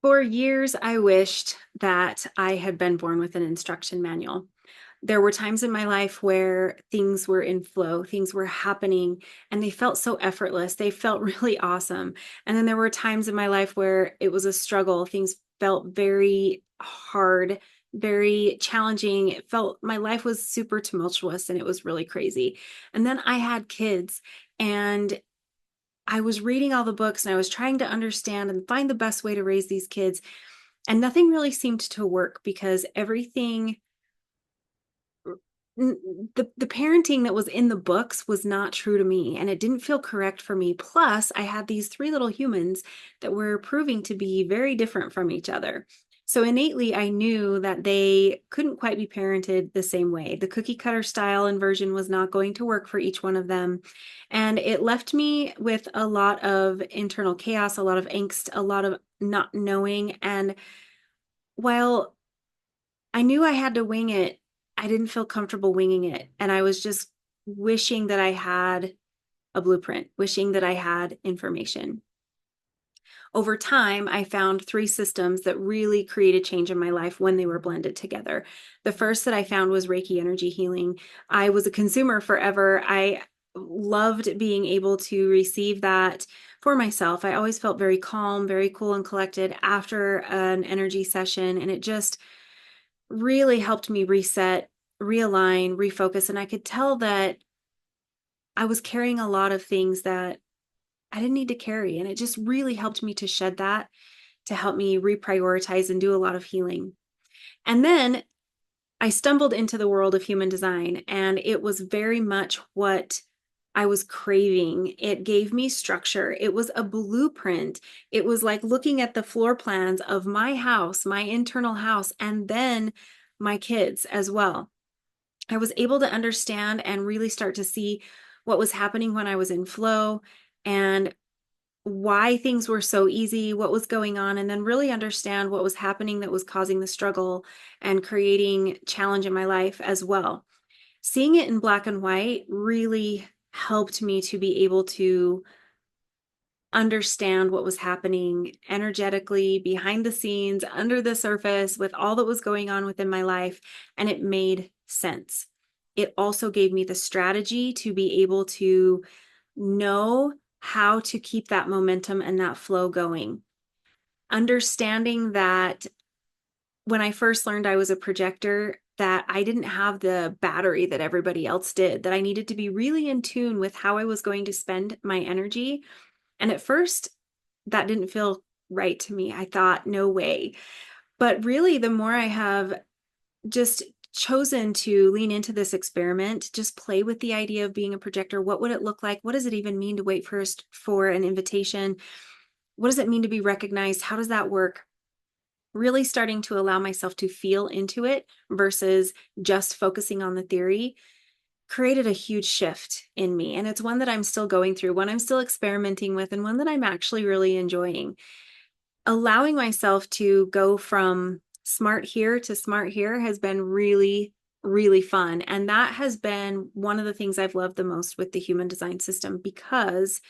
For years, I wished that I had been born with an instruction manual. There were times in my life where things were in flow, things were happening, and they felt so effortless. They felt really awesome. And then there were times in my life where it was a struggle. Things felt very hard, very challenging. It felt my life was super tumultuous and it was really crazy. And then I had kids, and I was reading all the books and I was trying to understand and find the best way to raise these kids. And nothing really seemed to work because everything, the parenting that was in the books was not true to me and it didn't feel correct for me. Plus, I had these three little humans that were proving to be very different from each other. So innately, I knew that they couldn't quite be parented the same way. The cookie cutter style and version was not going to work for each one of them. And it left me with a lot of internal chaos, a lot of angst, a lot of not knowing. And while I knew I had to wing it, I didn't feel comfortable winging it. And I was just wishing that I had a blueprint, wishing that I had information. Over time, I found three systems that really created change in my life when they were blended together. The first that I found was Reiki energy healing. I was a consumer forever. I loved being able to receive that for myself. I always felt very calm, very cool and collected after an energy session, and it just really helped me reset, realign, refocus. And I could tell that I was carrying a lot of things that I didn't need to carry. And it just really helped me to shed that, to help me reprioritize and do a lot of healing. And then I stumbled into the world of human design, and it was very much what I was craving. It gave me structure. It was a blueprint. It was like looking at the floor plans of my house, my internal house, and then my kids as well. I was able to understand and really start to see what was happening when I was in flow and why things were so easy, what was going on, and then really understand what was happening that was causing the struggle and creating challenge in my life as well. Seeing it in black and white really helped me to be able to understand what was happening energetically behind the scenes, under the surface, with all that was going on within my life, and it made sense. It also gave me the strategy to be able to know how to keep that momentum and that flow going. Understanding that when I first learned I was a projector, that I didn't have the battery that everybody else did, that I needed to be really in tune with how I was going to spend my energy. And at first, that didn't feel right to me. I thought, no way. But really, the more I have just chosen to lean into this experiment, just play with the idea of being a projector. What would it look like? What does it even mean to wait first for an invitation? What does it mean to be recognized? How does that work? Really starting to allow myself to feel into it versus just focusing on the theory created a huge shift in me. And it's one that I'm still going through, one I'm still experimenting with, and one that I'm actually really enjoying. Allowing myself to go from smart here to smart here has been really, really fun. And that has been one of the things I've loved the most with the human design system, because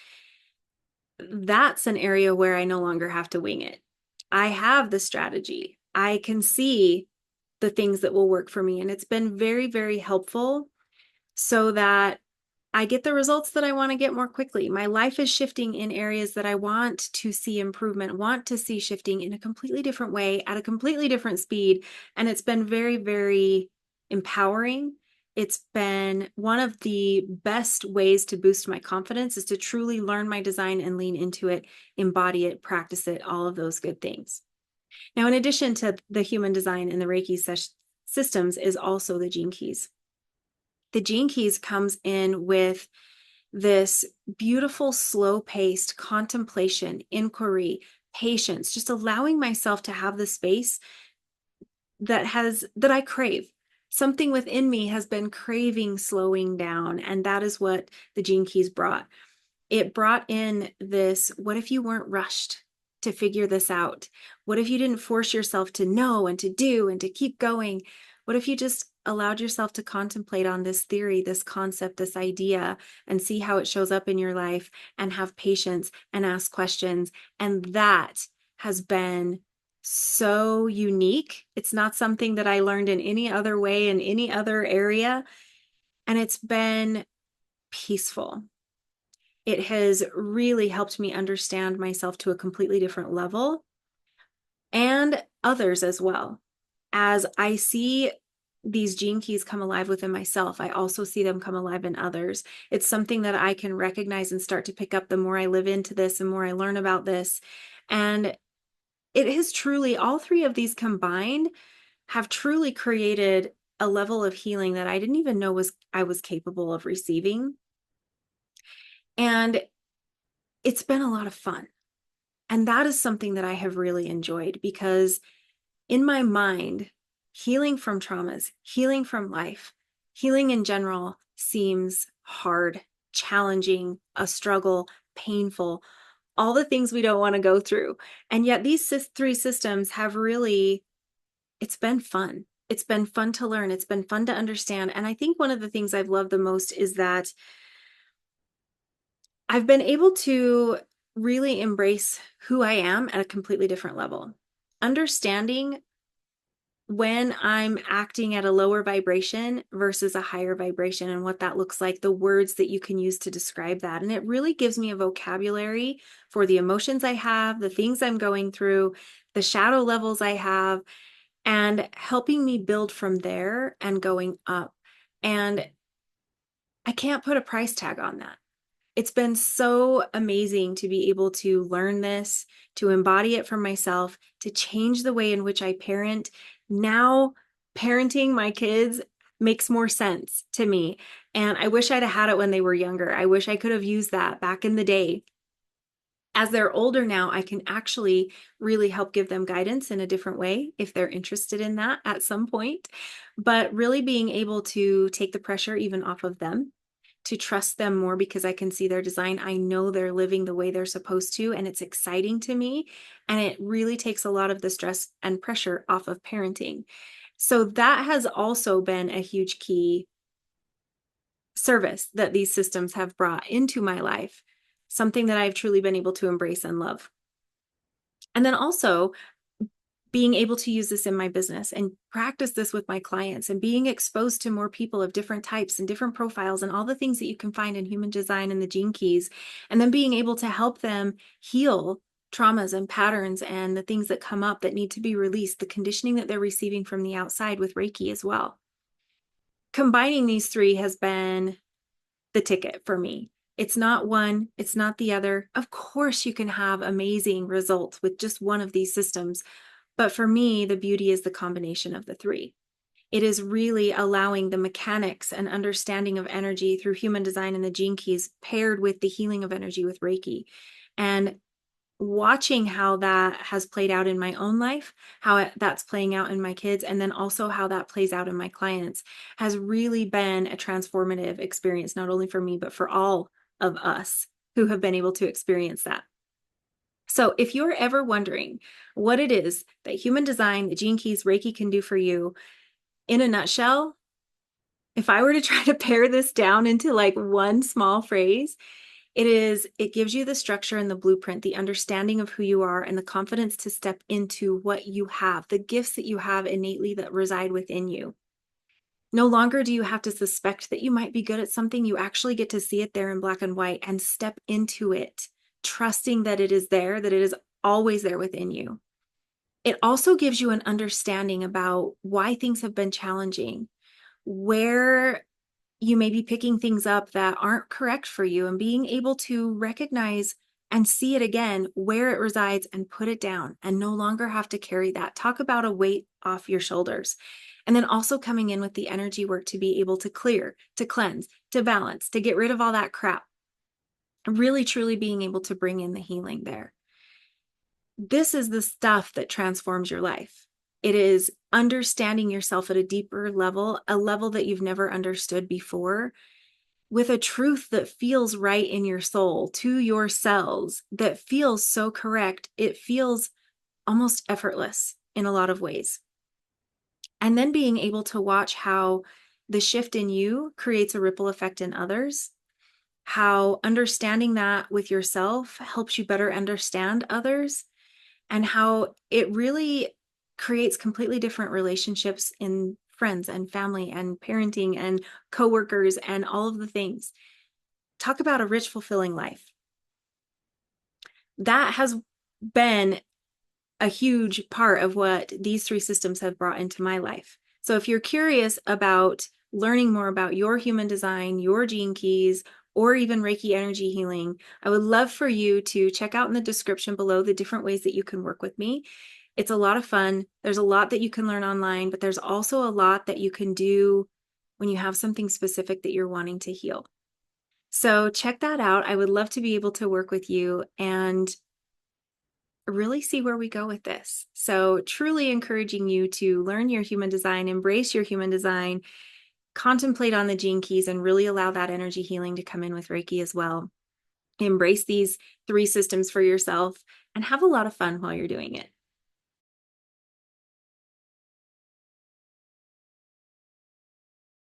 that's an area where I no longer have to wing it. I have the strategy. I can see the things that will work for me. And it's been very, very helpful so that I get the results that I want to get more quickly. My life is shifting in areas that I want to see improvement, want to see shifting in a completely different way at a completely different speed. And it's been very, very empowering. It's been one of the best ways to boost my confidence is to truly learn my design and lean into it, embody it, practice it, all of those good things. Now, in addition to the human design and the Reiki systems is also the gene keys. The gene keys comes in with this beautiful, slow paced contemplation, inquiry, patience, just allowing myself to have the space that I crave. Something within me has been craving slowing down. And that is what the gene keys brought. It brought in this, what if you weren't rushed to figure this out? What if you didn't force yourself to know and to do and to keep going? What if you just allowed yourself to contemplate on this theory, this concept, this idea, and see how it shows up in your life and have patience and ask questions? And that has been so unique. It's not something that I learned in any other way in any other area. And it's been peaceful. It has really helped me understand myself to a completely different level and others as well. As I see these gene keys come alive within myself, I also see them come alive in others. It's something that I can recognize and start to pick up the more I live into this and more I learn about this. And it has truly, all three of these combined have truly created a level of healing that I didn't even know I was capable of receiving. And it's been a lot of fun. And that is something that I have really enjoyed because in my mind, healing from traumas, healing from life, healing in general seems hard, challenging, a struggle, painful, all the things we don't want to go through. And yet these three systems have really, it's been fun. It's been fun to learn. It's been fun to understand. And I think one of the things I've loved the most is that I've been able to really embrace who I am at a completely different level. Understanding when I'm acting at a lower vibration versus a higher vibration and what that looks like, the words that you can use to describe that. And it really gives me a vocabulary for the emotions I have, the things I'm going through, the shadow levels I have, and helping me build from there and going up. And I can't put a price tag on that. It's been so amazing to be able to learn this, to embody it for myself, to change the way in which I parent. Now, parenting my kids makes more sense to me. And I wish I'd have had it when they were younger. I wish I could have used that back in the day. As they're older now, I can actually really help give them guidance in a different way if they're interested in that at some point. But really being able to take the pressure even off of them, to trust them more because I can see their design. I know they're living the way they're supposed to, and it's exciting to me. And it really takes a lot of the stress and pressure off of parenting. So that has also been a huge key service that these systems have brought into my life, something that I've truly been able to embrace and love. And then also being able to use this in my business and practice this with my clients and being exposed to more people of different types and different profiles and all the things that you can find in human design and the gene keys, and then being able to help them heal traumas and patterns and the things that come up that need to be released, the conditioning that they're receiving from the outside with Reiki as well. Combining these three has been the ticket for me. It's not one, it's not the other. Of course, you can have amazing results with just one of these systems. But for me, the beauty is the combination of the three. It is really allowing the mechanics and understanding of energy through human design and the gene keys paired with the healing of energy with Reiki. And watching how that has played out in my own life, how that's playing out in my kids, and then also how that plays out in my clients has really been a transformative experience, not only for me, but for all of us who have been able to experience that. So if you're ever wondering what it is that human design, the gene keys, Reiki can do for you, in a nutshell, if I were to try to pare this down into like one small phrase, it gives you the structure and the blueprint, the understanding of who you are, and the confidence to step into what you have, the gifts that you have innately that reside within you. No longer do you have to suspect that you might be good at something. You actually get to see it there in black and white and step into it, trusting that it is there, that it is always there within you. It also gives you an understanding about why things have been challenging, where you may be picking things up that aren't correct for you, and being able to recognize and see it again where it resides and put it down and no longer have to carry that. Talk about a weight off your shoulders. And then also coming in with the energy work to be able to clear, to cleanse, to balance, to get rid of all that crap. Really, truly being able to bring in the healing there. This is the stuff that transforms your life. It is understanding yourself at a deeper level, a level that you've never understood before, with a truth that feels right in your soul, to your cells, that feels so correct. It feels almost effortless in a lot of ways. And then being able to watch how the shift in you creates a ripple effect in others, how understanding that with yourself helps you better understand others, and how it really creates completely different relationships in friends and family and parenting and coworkers and all of the things. Talk about a rich, fulfilling life. That has been a huge part of what these three systems have brought into my life. So if you're curious about learning more about your human design, your gene keys, or even Reiki energy healing, I would love for you to check out in the description below the different ways that you can work with me. It's a lot of fun. There's a lot that you can learn online, but there's also a lot that you can do when you have something specific that you're wanting to heal. So check that out. I would love to be able to work with you and really see where we go with this. So truly encouraging you to learn your human design, embrace your human design, contemplate on the gene keys, and really allow that energy healing to come in with Reiki as well. Embrace these three systems for yourself and have a lot of fun while you're doing it.